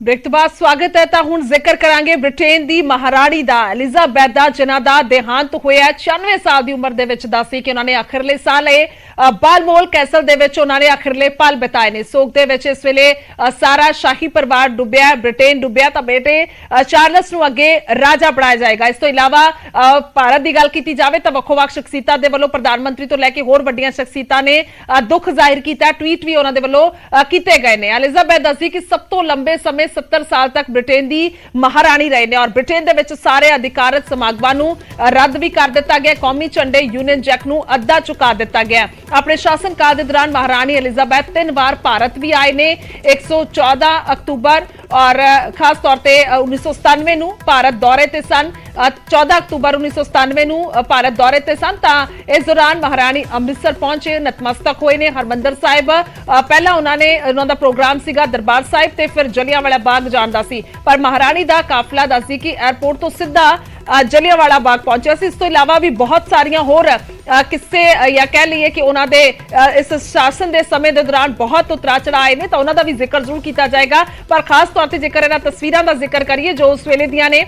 Break तो बाद स्वागत है। हुण जिक्र करांगे ब्रिटेन दी महाराणी दा एलिजाबेथ दा जिन्हां दा देहांत होया 96 साल दी उम्र दे विच। दस्सी कि उन्होंने आखिरले साल बालमोल कैसल दे विच उन्होंने आखिरले पल बिताए ने। सोग दे विच इस वेले सारा शाही परिवार डुबिया, ब्रिटेन डुबिया। तां बेटे चार्लस नूं अगे राजा बनाया जाएगा। इस तो इलावा भारत की गल की जाए तो वक्खो-वक्ख शख्सियतां दे वल्लों प्रधानमंत्री तो लैके होर वड्डियां शख्सियतां ने दुख जाहिर किया। ट्वीट भी उन्हां दे वल्लों कीते गए ने। एलिजाबेथ दस्सी कि सब तो लंबे समय 70 साल तक ब्रिटेन की महाराणी रहे ने और ब्रिटेन दे विच सारे अधिकारत समागमां नूं रद्द भी कर दिता गया। कौमी झंडे यूनियन जैक नूं अद्धा चुका दिता गया। अपने शासन काल के दौरान महाराणी एलिजाबेथ 3 बार भारत भी आए ने। 114 अक्तूबर और खास तौर पर 1997 नूं भारत दौरे ते सन। 14 अक्तूबर 1997 नूं भारत दौरे ते सन। तां इस दौरान महाराणी अमृतसर पहुंचे, नतमस्तक होए ने हरमंदर साहिब। पहला उन्होंने उन्होंने प्रोग्राम सीगा दरबार साहिब ते फिर जलियांवाला बाग जांदा सी, पर महाराणी दा काफिला दस्सी कि एयरपोर्ट तो सीधा जलियांवाला बाग पहुंचा सी। इस तो इलावा भी बहुत सारियां होर किस्से या कह लीए कि उन्होंने इस शासन के समय के दौरान बहुत उतरा चढ़ा आए ने, तो उन्होंने भी जिक्र जरूर किया जाएगा। पर खास तौर पर जेकर इन्हां तस्वीरां दा जिक्र करिए जो उस वेले दियां ने,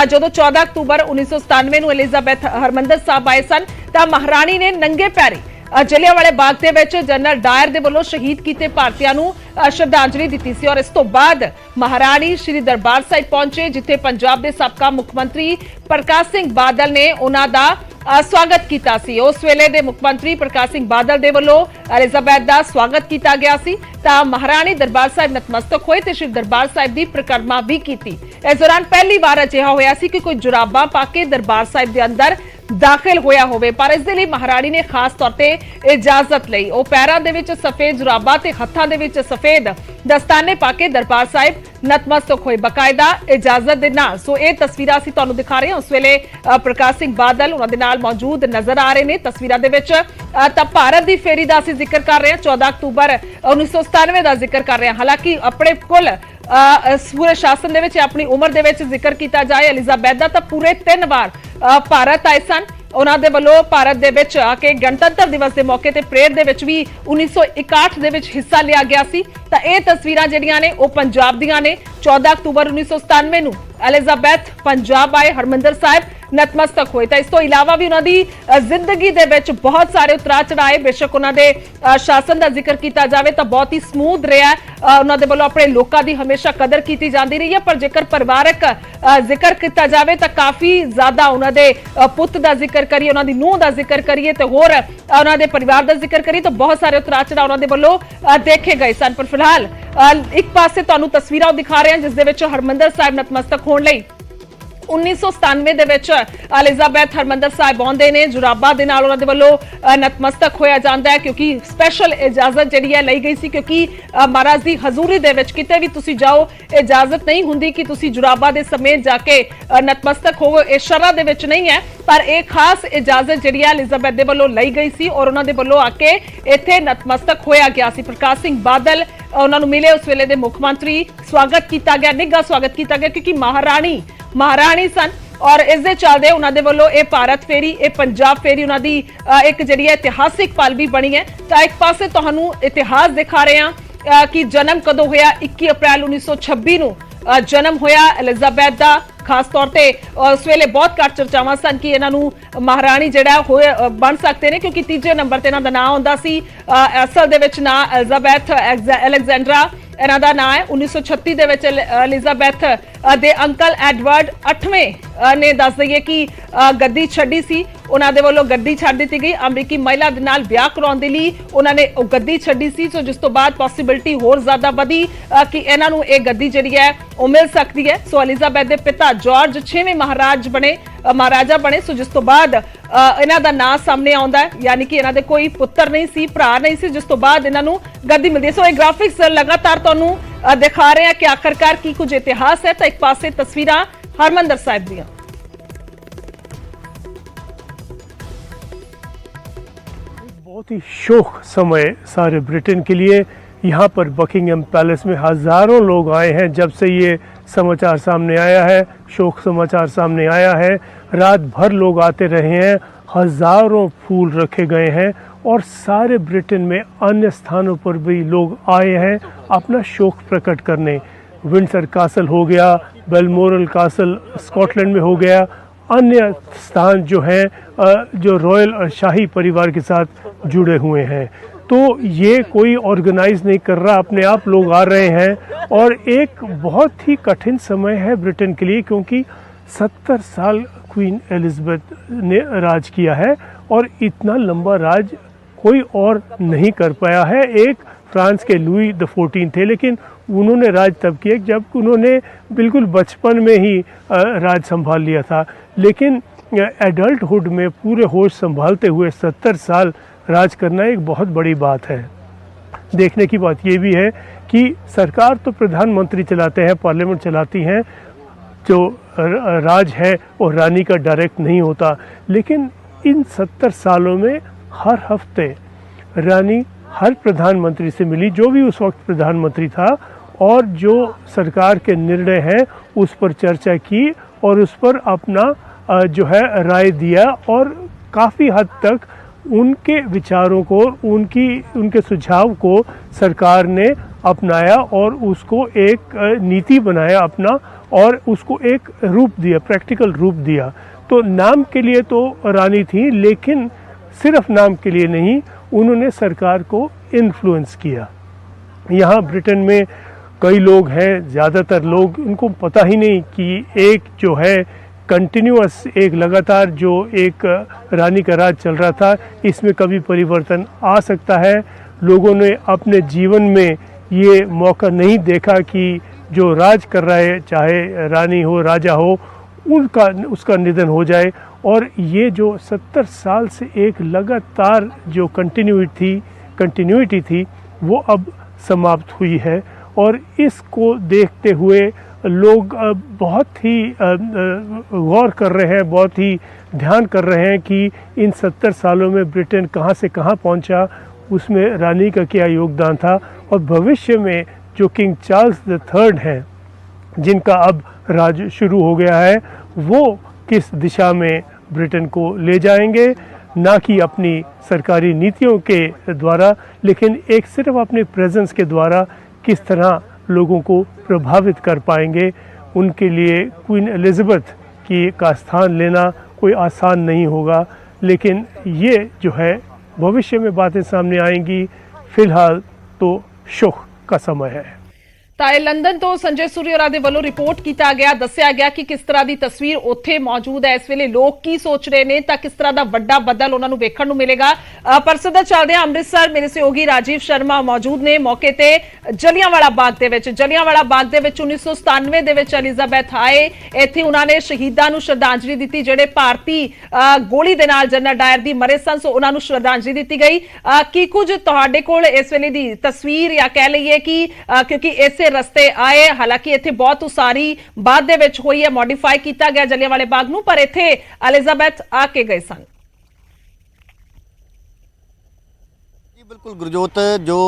जो 14 अक्तूबर 1997 नूं एलिजाबेथ हरमंदर साहिब आए सन, तां महाराणी ने नंगे पैरी जलियांवाले बाग दे विच जनरल डायर दे वल्लों शहीद कीते भारतीयां नूं श्रद्धांजलि दी सी। और इस तो बाद महाराणी श्री दरबार साहिब पहुंचे, जिथे पंजाब के साबका मुख्यमंत्री प्रकाश सिंह बादल ने उन्हां दा स्वागत किया सी। उस वेले दे मुख्यमंत्री प्रकाश सिंह बादल दे वल्लों एलिजाबेथ दा स्वागत किया गया सी। तां महाराणी दरबार साहिब नतमस्तक होए ते श्री दरबार साहिब दी परिक्रमा भी की। इस दौरान पहली बार अजिहा होया सी कि कोई जुराबां पा के दरबार साहिब दे अंदर दाखिल होया होवे, पर इस दे लई महाराणी ने खास तौर ते इजाजत लई। ओ पैरां दे विच सफेद जुराबां ते हत्थां दे विच सफेद दस्ताने पा के दरबार साहिब नतमस्तक होए बाकायदा इजाजत दे नाल। सो ये तस्वीरां असीं तुहानूं दिखा रहे हां। उस वेले प्रकाश सिंह बादल उन्हां दे नाल मौजूद नजर आ रहे ने तस्वीरां दे विच। तां भारत दी फेरी दा असीं जिक्र कर रहे हां, 14 अक्तूबर 1997 दा जिक्र कर रहे हां। हालांकि अपने कुल पूरे शासन दे विच अपनी उम्र दे विच जिक्र किया जाए एलिजाबेथ दा, तां पूरे 3 बार भारत आए सन। उन्हां दे वल्लों भारत दे विच आके गणतंत्र दिवस के मौके ते परेड दे विच भी 1961 दे विच हिस्सा लिया गया सी। तां इह तस्वीरां जिहड़ियां ने ओह पंजाब दियां ने। 14 अक्तूबर 1997 नूं एलिजाबेथ पंजाब आए, हरमंदर साहिब नतमस्तक होए। तो इस तो इलावा भी उन्होंने जिंदगी दे विच बहुत सारे उतरा चढ़ाए। बेशक उन्होंने शासन का जिक्र किया जाए तो बहुत ही समूथ रहा है। उन्होंने वालों अपने लोगों की हमेशा कदर की जाती रही है, पर जेकर परिवारक जिक्र किया जाए तो काफ़ी ज़्यादा उन्होंने पुत का जिक्र करिए, उन्होंने नूह का जिक्र करिए तो होर उन्होंने परिवार का जिक्र करिए तो बहुत सारे उतरा चढ़ा उन्होंने वालों देखे गए सन। पर फिलहाल एक पासे तुहानूं तस्वीरां दिखा रहे हैं जिस दे विच हरमंदर साहिब नतमस्तक होण लई 1997 दे विच एलिजाबेथ हरमंदर साहिब आउंदे ने। जुराबा दे नाल उन्हां दे वल्लों नतमस्तक होया जांदा है, क्योंकि स्पैशल इजाजत जिहड़ी है लई गई सी, क्योंकि महाराज दी हजूरी दे विच किते भी तुसीं जाओ इजाजत नहीं हुंदी कि तुसीं जुराबा दे समेत जाके नतमस्तक होवो। इह शरअ दे विच नहीं है, पर एक खास इजाजत जिहड़ी है एलिजाबेथ दे वल्लों लई गई सी और उन्हां दे वल्लों आके इत्थे नतमस्तक होया गया सी। प्रकाश सिंह बादल उन्होंने मिले, उस वेले दे मुख्यमंत्री स्वागत किया गया, निघा स्वागत किया गया, क्योंकि महाराणी सन और इस दे चलदे उन्होंने वालों ये भारत फेरी, ये पंजाब फेरी उन्होंने एक जिहड़ी इतिहासिक पल भी बनी है। तो एक पासे तुहानूं इतिहास दिखा रहे हैं कि जन्म कदों होया, 21 अप्रैल 1926 नूं जन्म होया एलिजाबेथ दा। खास तौर पर उस वेले बहुत घट चर्चावां सन कि इन्हों महाराणी जिहड़ा बन सकते हैं, क्योंकि तीजे नंबर ते इन्हां दा नाम आउंदा सी। असल दे विच नाम एलिजाबेथ अलेक्जेंड्रा इन्हां दा नाम है। 1936 दे विच एलिजाबेथ दे अंकल एडवर्ड 8वें ने दस दईए कि गद्दी छड्डी सी, उन्हां दे वल्लों गद्दी छड्ड दित्ती गई। अमरीकी महिला दे नाल ब्याह कराउण दे लई उन्होंने गद्दी छड्डी सी। सो जिस तो बाद पॉसिबिलिटी होर ज्यादा वधी कि इन्हां नूं इह गद्दी जिहड़ी है वो मिल सकती है। सो एलिजाबेथ दे पिता जॉर्ज 6वें महाराजा बने। सो जिस तो बाद इन्हां दा नाम सामने आउंदा है, यानी कि इन्हां दे कोई पुत्र नहीं सी, भरा नहीं सी, जिस तो बाद इन्हां नूं गद्दी मिलदी है। सो ये ग्राफिक्स लगातार तुहानूं दिखा रहे हैं कि आखिरकार की कुछ इतिहास है। तो एक पासे तस्वीरां हरमंदर साहिब दियां। बहुत ही शोक समय सारे ब्रिटेन के लिए। यहाँ पर बकिंगम पैलेस में हज़ारों लोग आए हैं जब से ये समाचार सामने आया है, शोक समाचार सामने आया है। रात भर लोग आते रहे हैं, हज़ारों फूल रखे गए हैं और सारे ब्रिटेन में अन्य स्थानों पर भी लोग आए हैं अपना शोक प्रकट करने। विंडसर कासल हो गया, बेलमोरल कासल स्कॉटलैंड में हो गया, अन्य स्थान जो हैं जो रॉयल और शाही परिवार के साथ जुड़े हुए हैं। तो ये कोई ऑर्गेनाइज नहीं कर रहा, अपने आप लोग आ रहे हैं। और एक बहुत ही कठिन समय है ब्रिटेन के लिए, क्योंकि 70 साल क्वीन एलिजाबेथ ने राज किया है और इतना लंबा राज कोई और नहीं कर पाया है। एक फ्रांस के लुई द 14 थे, लेकिन उन्होंने राज तब किया जब उन्होंने बिल्कुल बचपन में ही राज संभाल लिया था। लेकिन एडल्टहुड में पूरे होश संभालते हुए 70 साल राज करना एक बहुत बड़ी बात है। देखने की बात ये भी है कि सरकार तो प्रधानमंत्री चलाते हैं, पार्लियामेंट चलाती हैं, जो राज है वो रानी का डायरेक्ट नहीं होता। लेकिन इन 70 सालों में हर हफ्ते रानी हर प्रधानमंत्री से मिली, जो भी उस वक्त प्रधानमंत्री था, और जो सरकार के निर्णय हैं उस पर चर्चा की और उस पर अपना जो है राय दिया। और काफ़ी हद तक उनके विचारों को, उनके सुझाव को सरकार ने अपनाया और उसको एक नीति बनाया अपना, और उसको एक रूप दिया, प्रैक्टिकल रूप दिया। तो नाम के लिए तो रानी थी, लेकिन सिर्फ नाम के लिए नहीं, उन्होंने सरकार को इन्फ्लुएंस किया। यहाँ ब्रिटेन में कई लोग हैं, ज़्यादातर लोग, उनको पता ही नहीं कि एक जो है कंटिन्यूअस, एक लगातार जो एक रानी का राज चल रहा था, इसमें कभी परिवर्तन आ सकता है। लोगों ने अपने जीवन में ये मौका नहीं देखा कि जो राज कर रहा है, चाहे रानी हो, राजा हो, उसका निधन हो जाए। और ये जो 70 साल से एक लगातार जो कंटिन्यूटी थी वो अब समाप्त हुई है। और इसको देखते हुए लोग बहुत ही गौर कर रहे हैं, बहुत ही ध्यान कर रहे हैं कि इन 70 सालों में ब्रिटेन कहाँ से कहाँ पहुँचा, उसमें रानी का क्या योगदान था, और भविष्य में जो किंग चार्ल्स III हैं, जिनका अब राज शुरू हो गया है, वो किस दिशा में ब्रिटेन को ले जाएंगे, ना कि अपनी सरकारी नीतियों के द्वारा, लेकिन एक सिर्फ अपने प्रेजेंस के द्वारा किस तरह लोगों को प्रभावित कर पाएंगे। उनके लिए क्वीन एलिजाबेथ का स्थान लेना कोई आसान नहीं होगा, लेकिन ये जो है भविष्य में बातें सामने आएंगी। फिलहाल तो शोक का समय है। ਤਾਂ ਲੰਡਨ ਤੋਂ ਸੰਜੇ ਸੂਰੀ ਹੋਰਾਂ ਦੇ ਵੱਲੋਂ ਰਿਪੋਰਟ ਕੀਤਾ ਗਿਆ, ਦੱਸਿਆ ਗਿਆ ਕਿ ਕਿਸ ਤਰ੍ਹਾਂ ਦੀ ਤਸਵੀਰ ਉੱਥੇ ਮੌਜੂਦ ਹੈ। ਇਸ ਵੇਲੇ ਲੋਕ ਕੀ ਸੋਚ ਰਹੇ ਨੇ ਤਾਂ ਕਿਸ ਤਰ੍ਹਾਂ ਦਾ ਵੱਡਾ ਬਦਲ ਉਹਨਾਂ ਨੂੰ ਵੇਖਣ ਨੂੰ ਮਿਲੇਗਾ। ਪਰ ਸਿੱਧਾ ਚੱਲਦੇ ਹਾਂ ਅੰਮ੍ਰਿਤਸਰ। ਮੇਰੇ ਸਹਿਯੋਗੀ ਰਾਜੀਵ ਸ਼ਰਮਾ ਮੌਜੂਦ ਨੇ ਮੌਕੇ ਤੇ ਜਲਿਆਂਵਾਲਾ ਬਾਗ ਦੇ ਵਿੱਚ। ਜਲਿਆਂਵਾਲਾ ਬਾਗ ਦੇ ਵਿੱਚ 1997 ਦੇ ਵਿੱਚ ਐਲਿਜ਼ਾਬੈਥ ਆਏ, ਇੱਥੇ ਉਹਨਾਂ ਨੇ ਸ਼ਹੀਦਾਂ ਨੂੰ ਸ਼ਰਧਾਂਜਲੀ ਦਿੱਤੀ, ਜਿਹੜੇ ਭਾਰਤੀ ਗੋਲੀ ਦੇ ਨਾਲ ਜਨਰਲ ਡਾਇਰ ਦੀ ਮਰੇ ਸਨ, ਸੋ ਉਹਨਾਂ ਨੂੰ ਸ਼ਰਧਾਂਜਲੀ ਦਿੱਤੀ ਗਈ। ਕੀ ਕੁਝ ਤੁਹਾਡੇ ਕੋਲ ਇਸ ਵੇਲੇ ਦੀ ਤਸਵੀਰ, ਜਾਂ ਕਹਿ ਲਈਏ ਕਿ ਕਿਉਂਕਿ ਇਸੇ रस्ते आए, हालांकि इत्थे बहुत उसारी बाद दे विच होई है, मॉडिफाई किया गया जलियांवाले बाग नूं, पर इत्थे एलिजाबेथ आके गए सन। बिल्कुल गुरजोत, जो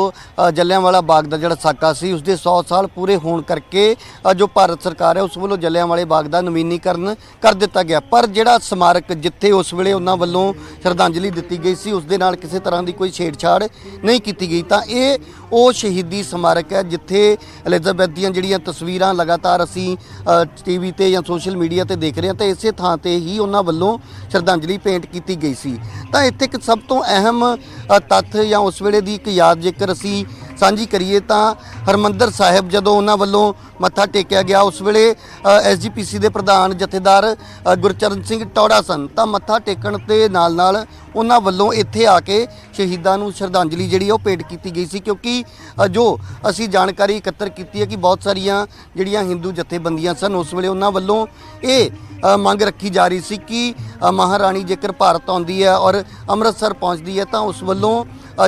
जलियांवाला बाग का जिहड़ा साका सी उसके 100 साल पूरे होने करके जो भारत सरकार है उस वालों जलियांवाले बाग का नवीनीकरण कर दिता गया। पर जिहड़ा स्मारक जिथे उस वेले उन्हां वालों श्रद्धांजलि दी गई सी, उसदे नाल किसी तरह की कोई छेड़छाड़ नहीं की गई। तो ये वो शहीदी स्मारक है जिथे एलिजाबेथ दी जिहड़ियां तस्वीरां लगातार असी टीवी ते या सोशल मीडिया ते देख रहे हैं, तो इसे थां ते ही उन्हां वालों श्रद्धांजलि भेंट की गई सी। तो इत्थे एक सब तो अहम तत्थ या उस वेले दी एक याद जेकर असी साझी करिए तो हरमंदर साहिब जदों उन्हां वालों मत्था टेकिया गया, उस वेले SGPC के प्रधान जथेदार गुरचरण सिंह टौड़ा सन, तो मत्था टेकण के नाल नाल उन्हां वालों इत्थे आके शहीदां नूं श्रद्धांजलि जिहड़ी ओह भेंट की गई सी। क्योंकि जो असी जानकारी इकत्तर की है कि बहुत सारिया जिहड़ियां हिंदू जथेबंदियां सन उस वेले उन्हां वालों ये मंग रखी जा रही सी कि महारानी जेकर भारत आउंदी है और अमृतसर पहुँचती है तो उस वालों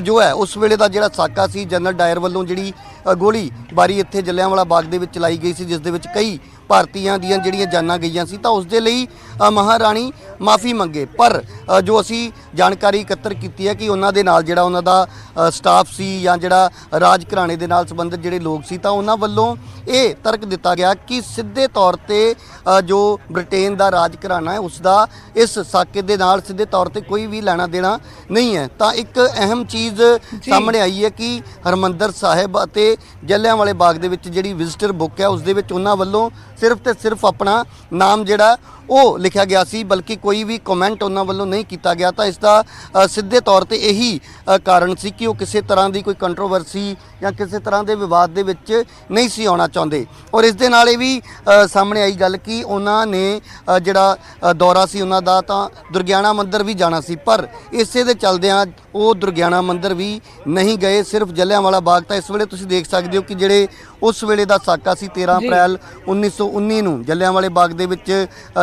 जो है उस वेले का जिहड़ा साका सी जनरल डायर वालों जिहड़ी गोली बारी इत्थे जलियांवाला बाग दे विच चलाई गई सी, जिस दे विच कई भारतीयां दियां जिहड़ियां जानां गईयां सी, तो उस दे लई महारानी माफ़ी मंगे। पर जो असी जानकारी इकत्तर की है कि उन्हां दे नाल जिहड़ा उन्हां दा स्टाफ सी या जिहड़ा राज घराणे दे नाल संबंधित जिहड़े लोग सी, तो उन्हां वल्लों ये तर्क दिता गया कि सीधे तौर पर जो ब्रिटेन का राज घराना है उसका इस साके दे नाल सीधे तौर पर कोई भी लेना देना नहीं है। तो एक अहम चीज़ सामने आई है कि हरमंदर साहिब अते ਕਿ ਜਲਿਆਂਵਾਲੇ ਬਾਗ ਦੇ ਵਿੱਚ ਜਿਹੜੀ ਵਿਜ਼ਿਟਰ ਬੁੱਕ ਹੈ ਉਸ ਦੇ ਵਿੱਚ ਉਹਨਾਂ ਵੱਲੋਂ ਸਿਰਫ ਤੇ ਸਿਰਫ ਆਪਣਾ ਨਾਮ ਜਿਹੜਾ ਉਹ ਲਿਖਿਆ ਗਿਆ ਸੀ, ਬਲਕਿ ਕੋਈ ਵੀ ਕਮੈਂਟ ਉਹਨਾਂ ਵੱਲੋਂ ਨਹੀਂ ਕੀਤਾ ਗਿਆ। ਤਾਂ ਇਸ ਦਾ ਸਿੱਧੇ ਤੌਰ ਤੇ ਇਹੀ ਕਾਰਨ ਸੀ ਕਿ ਉਹ ਕਿਸੇ ਤਰ੍ਹਾਂ ਦੀ ਕੋਈ ਕੰਟਰੋਵਰਸੀ ਜਾਂ ਕਿਸੇ ਤਰ੍ਹਾਂ ਦੇ ਵਿਵਾਦ ਦੇ ਵਿੱਚ ਨਹੀਂ ਸੀ ਆਉਣਾ ਚਾਹੁੰਦੇ। ਔਰ ਇਸ ਦੇ ਨਾਲ ਇਹ ਵੀ ਸਾਹਮਣੇ ਆਈ ਗੱਲ ਕਿ ਉਹਨਾਂ ਨੇ ਜਿਹੜਾ ਦੌਰਾ ਸੀ ਉਹਨਾਂ ਦਾ ਤਾਂ ਦੁਰਗਿਆਣਾ ਮੰਦਿਰ ਵੀ ਜਾਣਾ ਸੀ, ਪਰ ਇਸੇ ਦੇ ਚੱਲਦਿਆਂ ਉਹ ਦੁਰਗਿਆਣਾ ਮੰਦਿਰ ਵੀ ਨਹੀਂ ਗਏ, ਸਿਰਫ ਜਲਿਆਂਵਾਲਾ ਬਾਗ। ਤਾਂ ਇਸ ਵੇਲੇ ਤੁਸੀਂ ਦੇਖ ਸਕਦੇ ਹੋ ਕਿ ਜਿਹੜੇ ਉਸ ਵੇਲੇ ਦਾ ਸਾਕਾ ਸੀ 13 ਅਪ੍ਰੈਲ 1919 ਨੂੰ ਜਲਿਆਂਵਾਲੇ ਬਾਗ ਦੇ ਵਿੱਚ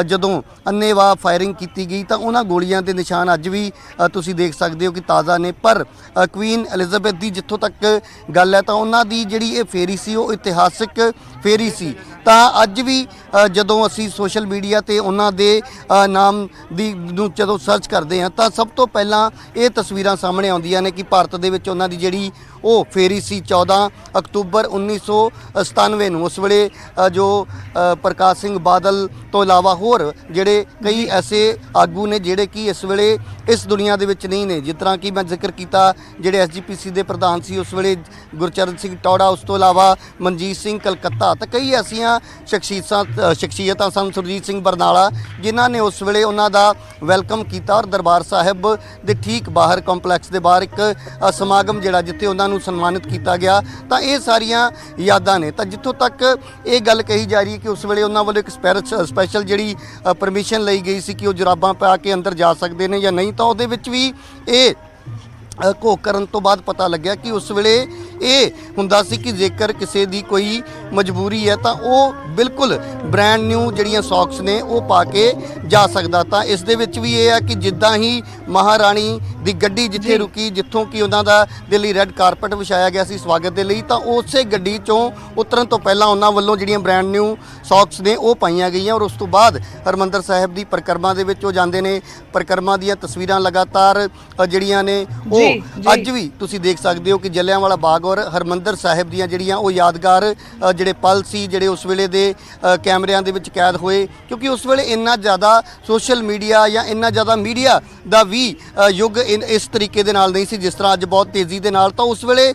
ਜਦੋਂ ਅੰਨ੍ਹੇਵਾਹ ਫਾਇਰਿੰਗ ਕੀਤੀ ਗਈ ਤਾਂ ਉਹਨਾਂ ਗੋਲੀਆਂ ਦੇ ਨਿਸ਼ਾਨ ਅੱਜ ਵੀ ਤੁਸੀਂ ਦੇਖ ਸਕਦੇ ਹੋ ਕਿ ਤਾਜ਼ਾ ਨੇ। ਪਰ ਕੁਈਨ ਐਲਿਜ਼ਾਬੈਥ ਦੀ ਜਿੱਥੋਂ ਤੱਕ ਗੱਲ ਹੈ ਤਾਂ ਉਹਨਾਂ ਦੀ ਜਿਹੜੀ ਇਹ ਫੇਰੀ ਸੀ ਉਹ ਇਤਿਹਾਸਿਕ ਫੇਰੀ ਸੀ। ਤਾਂ ਅੱਜ ਵੀ ਜਦੋਂ ਅਸੀਂ ਸੋਸ਼ਲ ਮੀਡੀਆ ਤੇ ਉਹਨਾਂ ਦੇ ਨਾਮ ਦੀ ਨੂੰ ਜਦੋਂ ਸਰਚ ਕਰਦੇ ਹਾਂ ਤਾਂ ਸਭ ਤੋਂ ਪਹਿਲਾਂ ਇਹ ਤਸਵੀਰਾਂ ਸਾਹਮਣੇ ਆਉਂਦੀਆਂ ਨੇ ਕਿ ਭਾਰਤ ਦੇ ਵਿੱਚ ਉਹਨਾਂ ਦੀ ਜਿਹੜੀ ਉਹ ਫੇਰੀ ਸੀ 14 ਅਕਤੂਬਰ 1997 ਨੂੰ। ਉਸ ਵੇਲੇ ਜੋ ਪ੍ਰਕਾਸ਼ ਸਿੰਘ ਬਾਦਲ ਤੋਂ ਇਲਾਵਾ ਹੋਰ ਜਿਹੜੇ ਕਈ ਐਸੇ ਆਗੂ ਨੇ ਜਿਹੜੇ ਕਿ ਇਸ ਵੇਲੇ ਇਸ ਦੁਨੀਆ ਦੇ ਵਿੱਚ ਨਹੀਂ ਨੇ, ਜਿਸ ਤਰ੍ਹਾਂ ਕਿ ਮੈਂ ਜ਼ਿਕਰ ਕੀਤਾ ਜਿਹੜੇ ਐਸਜੀਪੀਸੀ ਦੇ ਪ੍ਰਧਾਨ ਸੀ ਉਸ ਵੇਲੇ ਗੁਰਚਰਨ ਸਿੰਘ ਟੌੜਾ, ਉਸ ਤੋਂ ਇਲਾਵਾ ਮਨਜੀਤ ਸਿੰਘ ਕਲਕੱਤਾ, ਤਾਂ ਕਈ ਐਸੀਆਂ ਸ਼ਖਸੀਅਤਾਂ ਸਨ, ਸੁਰਜੀਤ ਸਿੰਘ ਬਰਨਾਲਾ, ਜਿਨ੍ਹਾਂ ਨੇ ਉਸ ਵੇਲੇ ਉਹਨਾਂ ਦਾ ਵੈਲਕਮ ਕੀਤਾ। ਔਰ ਦਰਬਾਰ ਸਾਹਿਬ ਦੇ ਠੀਕ ਬਾਹਰ ਕੰਪਲੈਕਸ ਦੇ ਬਾਹਰ ਇੱਕ ਸਮਾਗਮ ਜਿਹੜਾ ਜਿੱਥੇ ਉਹਨਾਂ ਨੂੰ ਸਨਮਾਨਿਤ ਕੀਤਾ ਗਿਆ। ਤਾਂ ਇਹ ਸਾਰੀਆਂ ਯਾਦਾਂ ਨੇ। ਤਾਂ ਜਿੱਥੋਂ ਤੱਕ ਇਹ ਗੱਲ ਕਹੀ ਜਾ ਰਹੀ ਹੈ ਕਿ ਉਸ ਵੇਲੇ ਉਹਨਾਂ ਵੱਲੋਂ ਇੱਕ ਸਪੈਸ਼ਲ ਜਿਹੜੀ ਪਰਮਿਸ਼ਨ ਲਈ ਗਈ ਸੀ ਕਿ ਉਹ ਜੁਰਾਬਾਂ ਪਾ ਕੇ ਅੰਦਰ ਜਾ ਸਕਦੇ ਨੇ ਜਾਂ ਨਹੀਂ, ਤਾਂ ਉਹਦੇ ਵਿੱਚ ਵੀ ਇਹ ਘੋਖ ਕਰਨ ਤੋਂ ਬਾਅਦ ਪਤਾ ਲੱਗਿਆ ਕਿ ਉਸ ਵੇਲੇ ਇਹ ਹੁੰਦਾ ਸੀ ਕਿ ਜੇਕਰ ਕਿਸੇ ਦੀ ਕੋਈ ਮਜਬੂਰੀ ਹੈ ਤਾਂ ਉਹ ਬਿਲਕੁਲ ਬ੍ਰਾਂਡ ਨਿਊ ਜਿਹੜੀਆਂ ਸੌਕਸ ਨੇ ਉਹ ਪਾ ਕੇ ਜਾ ਸਕਦਾ। ਤਾਂ ਇਸ ਦੇ ਵਿੱਚ ਵੀ ਇਹ ਹੈ ਕਿ ਜਿੱਦਾਂ ਹੀ ਮਹਾਰਾਣੀ ਦੀ ਗੱਡੀ ਜਿੱਥੇ ਰੁਕੀ, ਜਿੱਥੋਂ ਕਿ ਉਹਨਾਂ ਦਾ ਦੇ ਲਈ ਰੈੱਡ ਕਾਰਪਟ ਵਿਛਾਇਆ ਗਿਆ ਸੀ ਸਵਾਗਤ ਦੇ ਲਈ, ਤਾਂ ਉਸੇ ਗੱਡੀ ਚੋਂ ਉਤਰਨ ਤੋਂ ਪਹਿਲਾਂ ਉਹਨਾਂ ਵੱਲੋਂ ਜਿਹੜੀਆਂ ਬ੍ਰਾਂਡ ਨਿਊ ਸੌਕਸ ਨੇ ਉਹ ਪਾਈਆਂ ਗਈਆਂ। ਔਰ ਉਸ ਤੋਂ ਬਾਅਦ ਹਰਿਮੰਦਰ ਸਾਹਿਬ ਦੀ ਪਰਿਕਰਮਾ ਦੇ ਵਿੱਚ ਉਹ ਜਾਂਦੇ ਨੇ। ਪਰਿਕਰਮਾ ਦੀਆਂ ਤਸਵੀਰਾਂ ਲਗਾਤਾਰ ਜਿਹੜੀਆਂ ਨੇ ਉਹ ਅੱਜ ਵੀ ਤੁਸੀਂ ਦੇਖ ਸਕਦੇ ਹੋ ਕਿ ਜਲਿਆਂਵਾਲਾ ਬਾਗ ਔਰ ਹਰਿਮੰਦਰ ਸਾਹਿਬ ਦੀਆਂ ਜਿਹੜੀਆਂ ਉਹ ਯਾਦਗਾਰ ਜਿਹੜੇ ਪਲ ਸੀ ਜਿਹੜੇ ਉਸ ਵੇਲੇ ਦੇ ਕੈਮਰਿਆਂ ਦੇ ਵਿੱਚ ਕੈਦ ਹੋਏ, ਕਿਉਂਕਿ ਉਸ ਵੇਲੇ ਇੰਨਾ ਜ਼ਿਆਦਾ ਸੋਸ਼ਲ ਮੀਡੀਆ ਜਾਂ ਇੰਨਾ ਜ਼ਿਆਦਾ ਮੀਡੀਆ ਦਾ ਵੀ ਯੁੱਗ ਇਸ ਤਰੀਕੇ ਦੇ ਨਾਲ ਨਹੀਂ ਸੀ ਜਿਸ ਤਰ੍ਹਾਂ ਅੱਜ ਬਹੁਤ ਤੇਜ਼ੀ ਦੇ ਨਾਲ। ਤਾਂ ਉਸ ਵੇਲੇ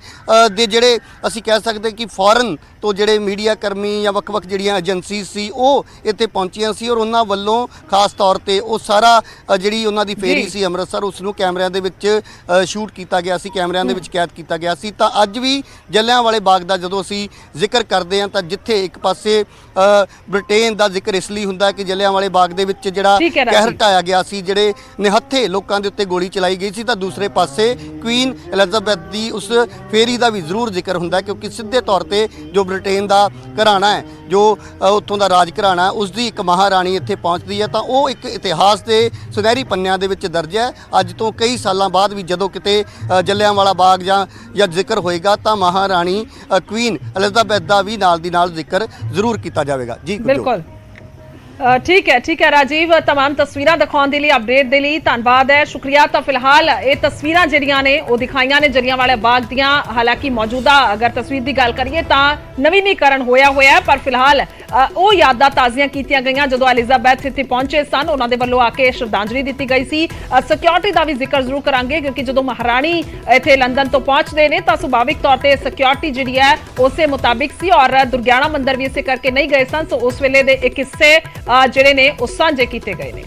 ਦੇ ਜਿਹੜੇ ਅਸੀਂ ਕਹਿ ਸਕਦੇ ਕਿ ਫੋਰਨ ਤੋਂ ਜਿਹੜੇ ਮੀਡੀਆ ਕਰਮੀ ਜਾਂ ਵੱਖ-ਵੱਖ ਜਿਹੜੀਆਂ ਏਜੰਸੀ ਸੀ ਉਹ ਇੱਥੇ ਪਹੁੰਚੀਆਂ ਸੀ ਔਰ ਉਹਨਾਂ ਵੱਲੋਂ ਖਾਸ ਤੌਰ ਤੇ ਉਹ ਸਾਰਾ ਜਿਹੜੀ ਉਹਨਾਂ ਦੀ ਫੇਰੀ ਸੀ ਅੰਮ੍ਰਿਤਸਰ ਉਸ ਨੂੰ ਕੈਮਰਿਆਂ ਦੇ ਵਿੱਚ ਸ਼ੂਟ ਕੀਤਾ ਗਿਆ ਸੀ, ਕੈਮਰਿਆਂ ਦੇ ਵਿੱਚ ਕੈਦ ਕੀਤਾ ਗਿਆ ਸੀ। ਤਾਂ ਅੱਜ ਵੀ ਜਲਿਆਂਵਾਲੇ ਬਾਗ ਦਾ ਜਦੋਂ ਅਸੀਂ ਜ਼ਿਕਰ ਕਰਦੇ ਹਾਂ ਤਾਂ ਜਿੱਥੇ ਇੱਕ ਪਾਸੇ ਬ੍ਰਿਟੇਨ ਦਾ ਜ਼ਿਕਰ ਇਸ ਲਈ ਹੁੰਦਾ ਕਿ ਜਲਿਆਂਵਾਲੇ ਬਾਗ ਦੇ ਵਿੱਚ ਜਿਹੜਾ ਕਹਿਰ ਢਾਇਆ ਗਿਆ ਸੀ, ਜਿਹੜੇ ਨਿਹੱਥੇ ਲੋਕਾਂ ਦੇ ਉੱਤੇ ਗੋਲੀ ਚਲਾਈ ਗਈ ਸੀ, ਤਾਂ ਦੂਸਰੇ ਪਾਸੇ ਕੁਈਨ ਐਲਿਜ਼ਾਬੈਥ ਦੀ ਉਸ ਫੇਰੀ ਦਾ ਵੀ ਜ਼ਰੂਰ ਜ਼ਿਕਰ ਹੁੰਦਾ ਕਿਉਂਕਿ ਸਿੱਧੇ ਤੌਰ ਤੇ ਜੋ ਬ੍ਰਿਟੇਨ ਦਾ ਘਰਾਣਾ ਹੈ, ਜੋ ਉੱਥੋਂ ਦਾ ਰਾਜ ਘਰਾਣਾ, ਉਸ ਦੀ ਇੱਕ ਮਹਾਰਾਣੀ ਇੱਥੇ ਪਹੁੰਚਦੀ ਹੈ ਤਾਂ ਉਹ ਇੱਕ ਇਤਿਹਾਸ ਦੇ ਸੁਨਹਿਰੀ ਪੰਨਿਆਂ ਦੇ ਵਿੱਚ ਦਰਜ ਹੈ। ਅੱਜ ਤੋਂ ਕਈ ਸਾਲਾਂ ਬਾਅਦ ਵੀ ਜਦੋਂ ਕਿਤੇ ਜਲਿਆਂਵਾਲਾ ਬਾਗ ਜਾਂ ਜ਼ਿਕਰ ਹੋਏਗਾ ਤਾਂ ਮਹਾਰਾਣੀ ਕੁਈਨ ਐਲਿਜ਼ਾਬੈਥ ਦਾ ਵੀ ਨਾਲ ਦੀ ਨਾਲ ਜ਼ਿਕਰ ਜ਼ਰੂਰ ਕੀਤਾ ਜਾਵੇਗਾ। ਜੀ ਬਿਲਕੁਲ ठीक है राजीव, तमाम तस्वीरां दिखाने लिए अपडेट के लिए धन्यवाद है, शुक्रिया। तो फिलहाल ये तस्वीरां ਜਿਹੜੀਆਂ ਨੇ ਉਹ ਦਿਖਾਈਆਂ ਨੇ ਜਲਿਆਂਵਾਲੇ ਬਾਗ ਦੀਆਂ। ਹਾਲਾਂਕਿ ਮੌਜੂਦਾ ਅਗਰ ਤਸਵੀਰ ਦੀ ਗੱਲ ਕਰੀਏ ਤਾਂ ਨਵੀਨੀਕਰਨ ਹੋਇਆ ਹੈ, ਪਰ ਫਿਲਹਾਲ ਉਹ ਯਾਦਾਂ ਤਾਜ਼ੀਆਂ ਕੀਤੀਆਂ ਗਈਆਂ ਜਦੋਂ ਐਲਿਜ਼ਾਬੈਥ ਇੱਥੇ ਪਹੁੰਚੇ ਸਨ, ਉਹਨਾਂ ਦੇ ਵੱਲੋਂ ਆ ਕੇ ਸ਼ਰਧਾਂਜਲੀ ਦਿੱਤੀ ਗਈ ਸੀ। ਸਿਕਿਉਰਿਟੀ ਦਾ ਵੀ ਜ਼ਿਕਰ ਜ਼ਰੂਰ ਕਰਾਂਗੇ ਕਿਉਂਕਿ ਜਦੋਂ ਮਹਾਰਾਣੀ ਇੱਥੇ ਲੰਡਨ ਤੋਂ ਪਹੁੰਚਦੇ ਨੇ ਤਾਂ ਸੁਭਾਵਿਕ ਤੌਰ ਤੇ ਸਿਕਿਉਰਿਟੀ ਜਿਹੜੀ ਹੈ ਉਸੇ ਮੁਤਾਬਿਕ ਸੀ ਔਰ ਦੁਰਗਿਆਣਾ ਮੰਦਿਰ ਵੀ ਇਸੇ ਕਰਕੇ ਨਹੀਂ ਗਏ ਸਨ। ਸੋ ਉਸ ਵੇਲੇ ਦੇ ਇੱਕ ਹਿੱਸੇ ਜਿਹੜੇ ਨੇ ਉਹ ਸਾਂਝੇ ਕੀਤੇ ਗਏ ਨੇ।